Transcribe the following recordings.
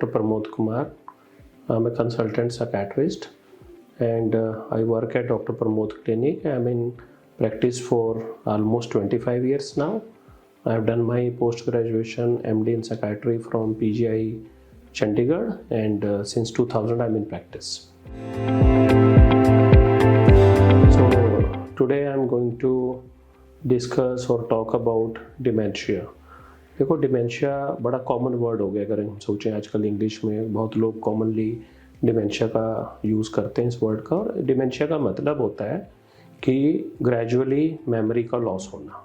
Dr. Pramod Kumar. I'm a consultant psychiatrist and I work at Dr. Pramod Clinic. I'm in practice for almost 25 years now. I've done my post-graduation MD in psychiatry from PGI Chandigarh, and since 2000 I'm in practice. So today I'm going to discuss or talk about dementia. देखो dementia बड़ा common word हो गया, अगर हम सोचें आजकल English में बहुत लोग कॉमनली डिमेंशिया का यूज़ करते हैं इस वर्ड का। और डिमेंशिया का मतलब होता है कि ग्रेजुअली मेमोरी का लॉस होना।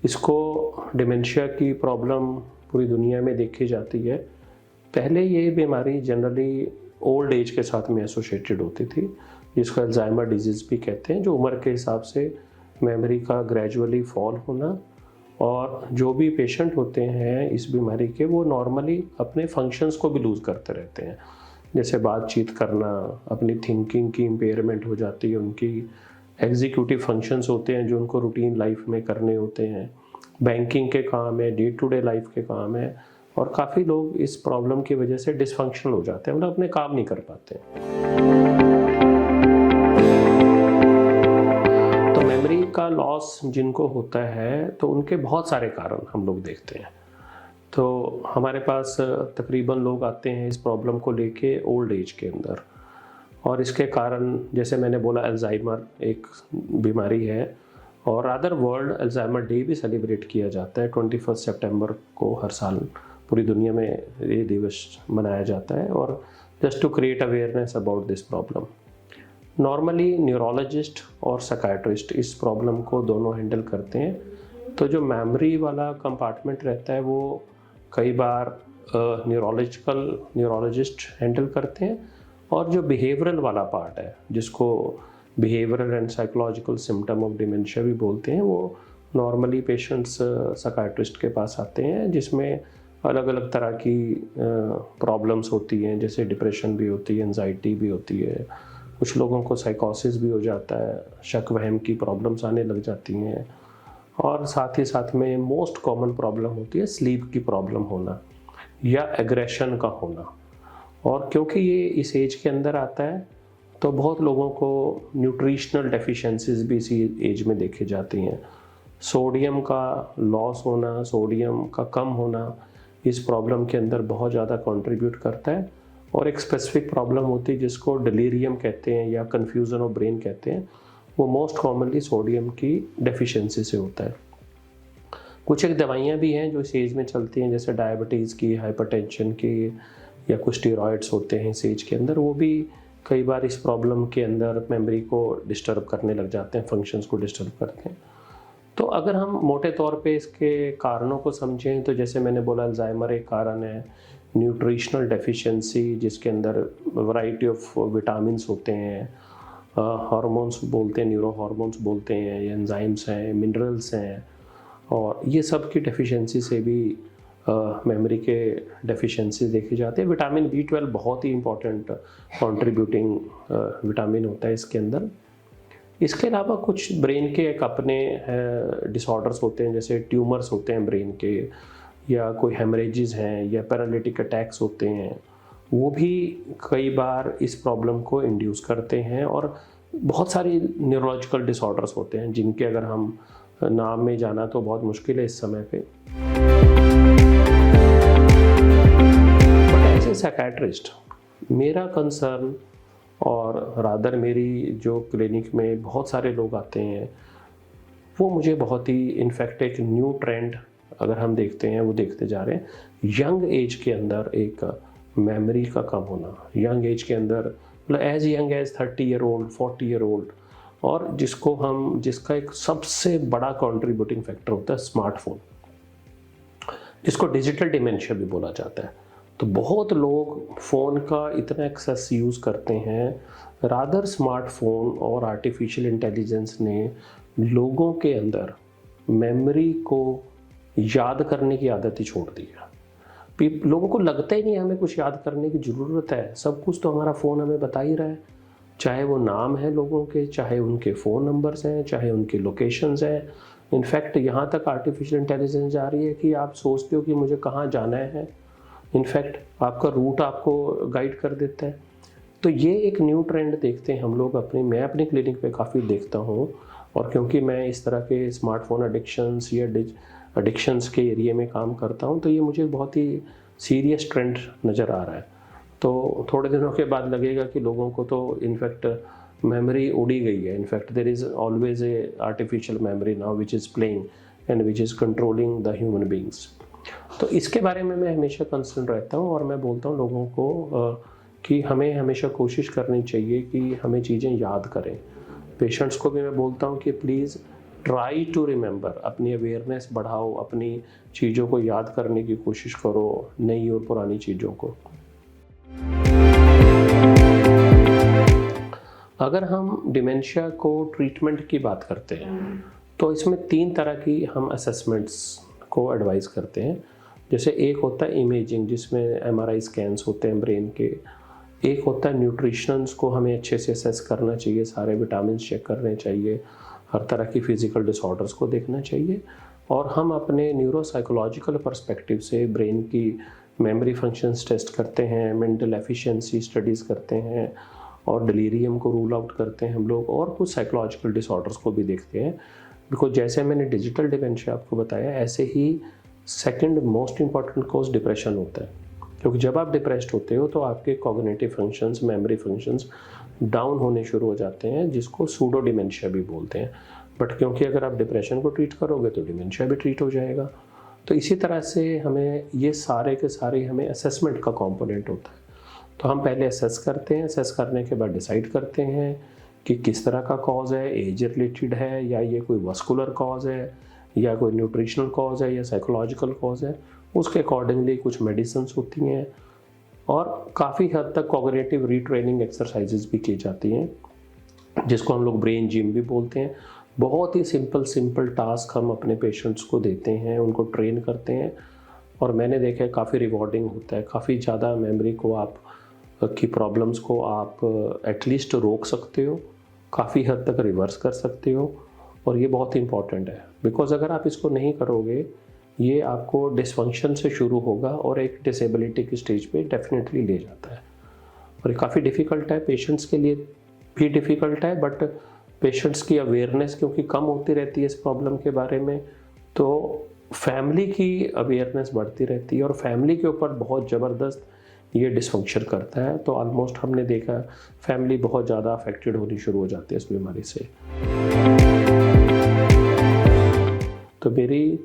इसको डिमेंशिया की प्रॉब्लम पूरी दुनिया में देखी जाती है। पहले ये बीमारी जनरली ओल्ड एज के साथ में एसोसिएटेड होती थी, जिसको अल्जाइमर डिजीज़ भी कहते हैं, जो उम्र के हिसाब से मेमोरी का ग्रेजुअली फॉल होना। और जो भी पेशेंट होते हैं इस बीमारी के, वो नॉर्मली अपने फंक्शंस को भी लूज़ करते रहते हैं, जैसे बातचीत करना, अपनी थिंकिंग की इम्पेयरमेंट हो जाती है, उनकी एग्जीक्यूटिव फंक्शंस होते हैं जो उनको रूटीन लाइफ में करने होते हैं, बैंकिंग के काम है, डे टू डे लाइफ के काम है। और काफ़ी लोग इस प्रॉब्लम की वजह से डिसफंक्शनल हो जाते हैं, मतलब अपने काम नहीं कर पाते। तो मेमोरी का लॉस जिनको होता है तो उनके बहुत सारे कारण हम लोग देखते हैं। तो हमारे पास तकरीबन लोग आते हैं इस प्रॉब्लम को लेके ओल्ड एज के अंदर, और इसके कारण जैसे मैंने बोला अल्जाइमर एक बीमारी है, और अदर वर्ल्ड अल्जाइमर डे भी सेलिब्रेट किया जाता है 21 सितंबर को। हर साल पूरी दुनिया में ये दिवस मनाया जाता है, और just to create awareness about this problem. Normally neurologist और साइकियाट्रिस्ट इस प्रॉब्लम को दोनों हैंडल करते हैं। तो जो मेमोरी वाला कंपार्टमेंट रहता है वो कई बार न्यूरोलॉजिस्ट हैंडल करते हैं, और जो बिहेवियरल वाला पार्ट है, जिसको behavioural and psychological symptom of dementia भी बोलते हैं, वो नॉर्मली पेशेंट्स साइकियाट्रिस्ट के पास आते हैं, जिसमें अलग अलग तरह की प्रॉब्लम्स होती हैं, जैसे डिप्रेशन भी होती है, एंजाइटी भी होती है, कुछ लोगों को साइकोसिस भी हो जाता है, शक वहम की प्रॉब्लम्स आने लग जाती हैं, और साथ ही साथ में मोस्ट कॉमन प्रॉब्लम होती है स्लीप की प्रॉब्लम होना या एग्रेशन का होना। और क्योंकि ये इस एज के अंदर आता है तो बहुत लोगों को न्यूट्रिशनल डेफिशिएंसीज भी इसी एज में देखी जाती हैं। सोडियम का लॉस होना, सोडियम का कम होना इस प्रॉब्लम के अंदर बहुत ज़्यादा कंट्रीब्यूट करता है। और एक स्पेसिफिक प्रॉब्लम होती है जिसको डिलीरियम कहते हैं या कन्फ्यूज़न ऑफ ब्रेन कहते हैं, वो मोस्ट कॉमनली सोडियम की डेफिशिएंसी से होता है। कुछ एक दवाइयाँ भी हैं जो इस एज में चलती हैं, जैसे डायबिटीज़ की, हाइपरटेंशन की, या कुछ स्टेरॉइड्स होते हैं इस एज के अंदर, वो भी कई बार इस प्रॉब्लम के अंदर मेमोरी को डिस्टर्ब करने लग जाते हैं, फंक्शंस को डिस्टर्ब करते हैं। तो अगर हम मोटे तौर पे इसके कारणों को समझें तो जैसे मैंने बोला अल्जाइमर एक कारण है, न्यूट्रिशनल डेफिशिएंसी जिसके अंदर वैरायटी ऑफ विटामिन्स होते हैं, हार्मोन्स बोलते हैं, न्यूरो हार्मोन्स बोलते हैं, एंजाइम्स हैं, मिनरल्स हैं, और ये सब की डेफिशिएंसी से भी मेमोरी के डेफिशिएंसी देखी जाती है। विटामिन B12 बहुत ही इंपॉर्टेंट कंट्रीब्यूटिंग विटामिन होता है इसके अंदर। इसके अलावा कुछ ब्रेन के एक अपने डिसऑर्डर्स होते हैं, जैसे ट्यूमर्स होते हैं ब्रेन के, या कोई हेमरेजेस हैं, या पैरालिटिक अटैक्स होते हैं, वो भी कई बार इस प्रॉब्लम को इंड्यूस करते हैं। और बहुत सारी न्यूरोलॉजिकल डिसऑर्डर्स होते हैं जिनके अगर हम नाम में जाना तो बहुत मुश्किल है इस समय पे। बट एज ए साइकियाट्रिस्ट मेरा कंसर्न, और रादर मेरी जो क्लिनिक में बहुत सारे लोग आते हैं, वो मुझे बहुत ही इनफैक्ट एक न्यू ट्रेंड अगर हम देखते हैं वो देखते जा रहे हैं, यंग एज के अंदर एक मेमोरी का कम होना। यंग एज के अंदर मतलब age young age 30 year old, 40 year old, और जिसका एक सबसे बड़ा कंट्रीब्यूटिंग फैक्टर होता है स्मार्टफोन, जिसको डिजिटल डिमेंशिया भी बोला जाता है। तो बहुत लोग फ़ोन का इतना एक्सेस यूज़ करते हैं, रादर स्मार्टफोन और आर्टिफिशियल इंटेलिजेंस ने लोगों के अंदर मेमोरी को याद करने की आदत ही छोड़ दी है। लोगों को लगता ही नहीं हमें कुछ याद करने की ज़रूरत है, सब कुछ तो हमारा फ़ोन हमें बता ही रहा है, चाहे वो नाम है लोगों के, चाहे उनके फ़ोन नंबर्स हैं, चाहे उनकी लोकेशंस हैं। इनफैक्ट यहाँ तक आर्टिफिशियल इंटेलिजेंस जा रही है कि आप सोचते हो कि मुझे कहाँ जाना है इनफैक्ट आपका रूट आपको गाइड कर देता है। तो ये एक न्यू ट्रेंड देखते हैं हम लोग मैं अपने क्लिनिक पे काफ़ी देखता हूँ, और क्योंकि मैं इस तरह के स्मार्टफोन एडिक्शंस या एडिक्शंस के एरिया में काम करता हूँ, तो ये मुझे बहुत ही सीरियस ट्रेंड नज़र आ रहा है। तो थोड़े दिनों के बाद लगेगा कि लोगों को तो इनफैक्ट मेमोरी उड़ी गई है। In fact there is always a artificial memory now which is playing and which is controlling the human beings. तो इसके बारे में मैं हमेशा कंसर्न रहता हूँ, और मैं बोलता हूँ लोगों को कि हमें हमेशा कोशिश करनी चाहिए कि हमें चीज़ें याद करें। पेशेंट्स को भी मैं बोलता हूँ कि प्लीज़ ट्राई टू रिमेंबर, अपनी अवेयरनेस बढ़ाओ, अपनी चीज़ों को याद करने की कोशिश करो, नई और पुरानी चीज़ों को। अगर हम डिमेंशिया को ट्रीटमेंट की बात करते हैं तो इसमें 3 तरह की हम असेसमेंट्स को एडवाइस करते हैं। जैसे एक होता है इमेजिंग, जिसमें MRI स्कैन्स होते हैं ब्रेन के। एक होता है न्यूट्रिशंस को हमें अच्छे से असेस करना चाहिए, सारे विटामिन चेक करने चाहिए, हर तरह की फिजिकल डिसऑर्डर्स को देखना चाहिए। और हम अपने न्यूरोसाइकोलॉजिकल पर्सपेक्टिव से ब्रेन की मेमोरी फंक्शंस टेस्ट करते हैं, मेंटल एफिशिएंसी स्टडीज़ करते हैं, और डिलीरियम को रूल आउट करते हैं हम लोग, और कुछ साइकोलॉजिकल डिसऑर्डर्स को भी देखते हैं। बिकॉज जैसे मैंने डिजिटल डिमेंशिया आपको बताया, ऐसे ही second most important cause depression होता है। क्योंकि जब आप डिप्रेस्ड होते हो तो आपके cognitive functions, memory functions down होने शुरू हो जाते हैं, जिसको सूडो डिमेंशिया भी बोलते हैं। बट क्योंकि अगर आप डिप्रेशन को ट्रीट करोगे तो डिमेंशिया भी ट्रीट हो जाएगा। तो इसी तरह से हमें ये सारे के सारे हमें असेसमेंट का कॉम्पोनेंट होता है। तो हम पहले असेस करते हैं, असेस करने के बाद डिसाइड करते हैं कि किस तरह का कॉज है, एज रिलेटेड है, या ये कोई वस्कुलर कॉज है, या कोई न्यूट्रिशनल कॉज है, या साइकोलॉजिकल कॉज है। उसके अकॉर्डिंगली कुछ मेडिसिन्स होती हैं, और काफ़ी हद तक कॉग्निटिव रीट्रेनिंग एक्सरसाइजेज भी की जाती हैं, जिसको हम लोग ब्रेन जिम भी बोलते हैं। बहुत ही सिंपल टास्क हम अपने पेशेंट्स को देते हैं, उनको ट्रेन करते हैं, और मैंने देखा है काफ़ी रिवॉर्डिंग होता है। काफ़ी ज़्यादा मेमोरी को आप की प्रॉब्लम्स को आप एटलीस्ट रोक सकते हो, काफ़ी हद तक रिवर्स कर सकते हो, और ये बहुत इंपॉर्टेंट है। बिकॉज अगर आप इसको नहीं करोगे, ये आपको डिसफंक्शन से शुरू होगा और एक डिसेबिलिटी की स्टेज पे डेफिनेटली ले जाता है। और ये काफ़ी डिफ़िकल्ट है, पेशेंट्स के लिए भी डिफ़िकल्ट है, बट पेशेंट्स की अवेयरनेस क्योंकि कम होती रहती है इस प्रॉब्लम के बारे में, तो फैमिली की अवेयरनेस बढ़ती रहती है, और फैमिली के ऊपर बहुत ज़बरदस्त ये डिसफंक्शन करता है। तो ऑलमोस्ट हमने देखा फैमिली बहुत ज़्यादा अफेक्टेड होनी शुरू हो जाती है इस बीमारी से। तो मेरी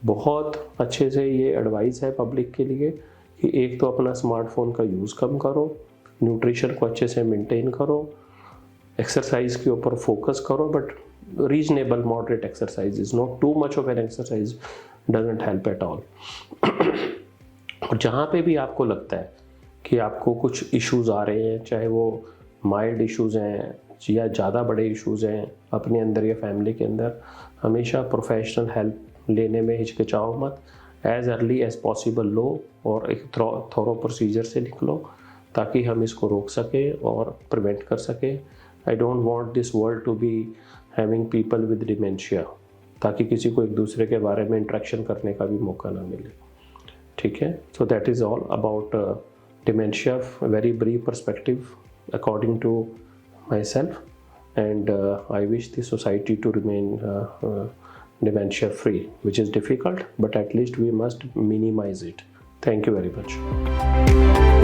बहुत अच्छे से ये एडवाइस है पब्लिक के लिए कि एक तो अपना स्मार्टफोन का यूज़ कम करो, न्यूट्रिशन को अच्छे से मेंटेन करो, एक्सरसाइज के ऊपर फोकस करो, but reasonable moderate exercise, not too much of an exercise doesn't help at all. और जहाँ पे भी आपको लगता है कि आपको कुछ इश्यूज़ आ रहे हैं, चाहे वो माइल्ड इश्यूज़ हैं या ज़्यादा बड़े इश्यूज़ हैं अपने अंदर या फैमिली के अंदर, हमेशा प्रोफेशनल हेल्प लेने में हिचकिचाओ मत। एज अर्ली एज पॉसिबल लो, और एक थोरो प्रोसीजर से निकलो, ताकि हम इसको रोक सकें और प्रिवेंट कर सकें। I don't want this world to be having people with dementia, ताकि किसी को एक दूसरे के बारे में इंट्रैक्शन करने का भी मौका ना मिले। ठीक है, so that is all about dementia, very brief perspective according to my self, and I wish the society to remain dementia free, which is difficult, but at least we must minimize it. Thank you very much.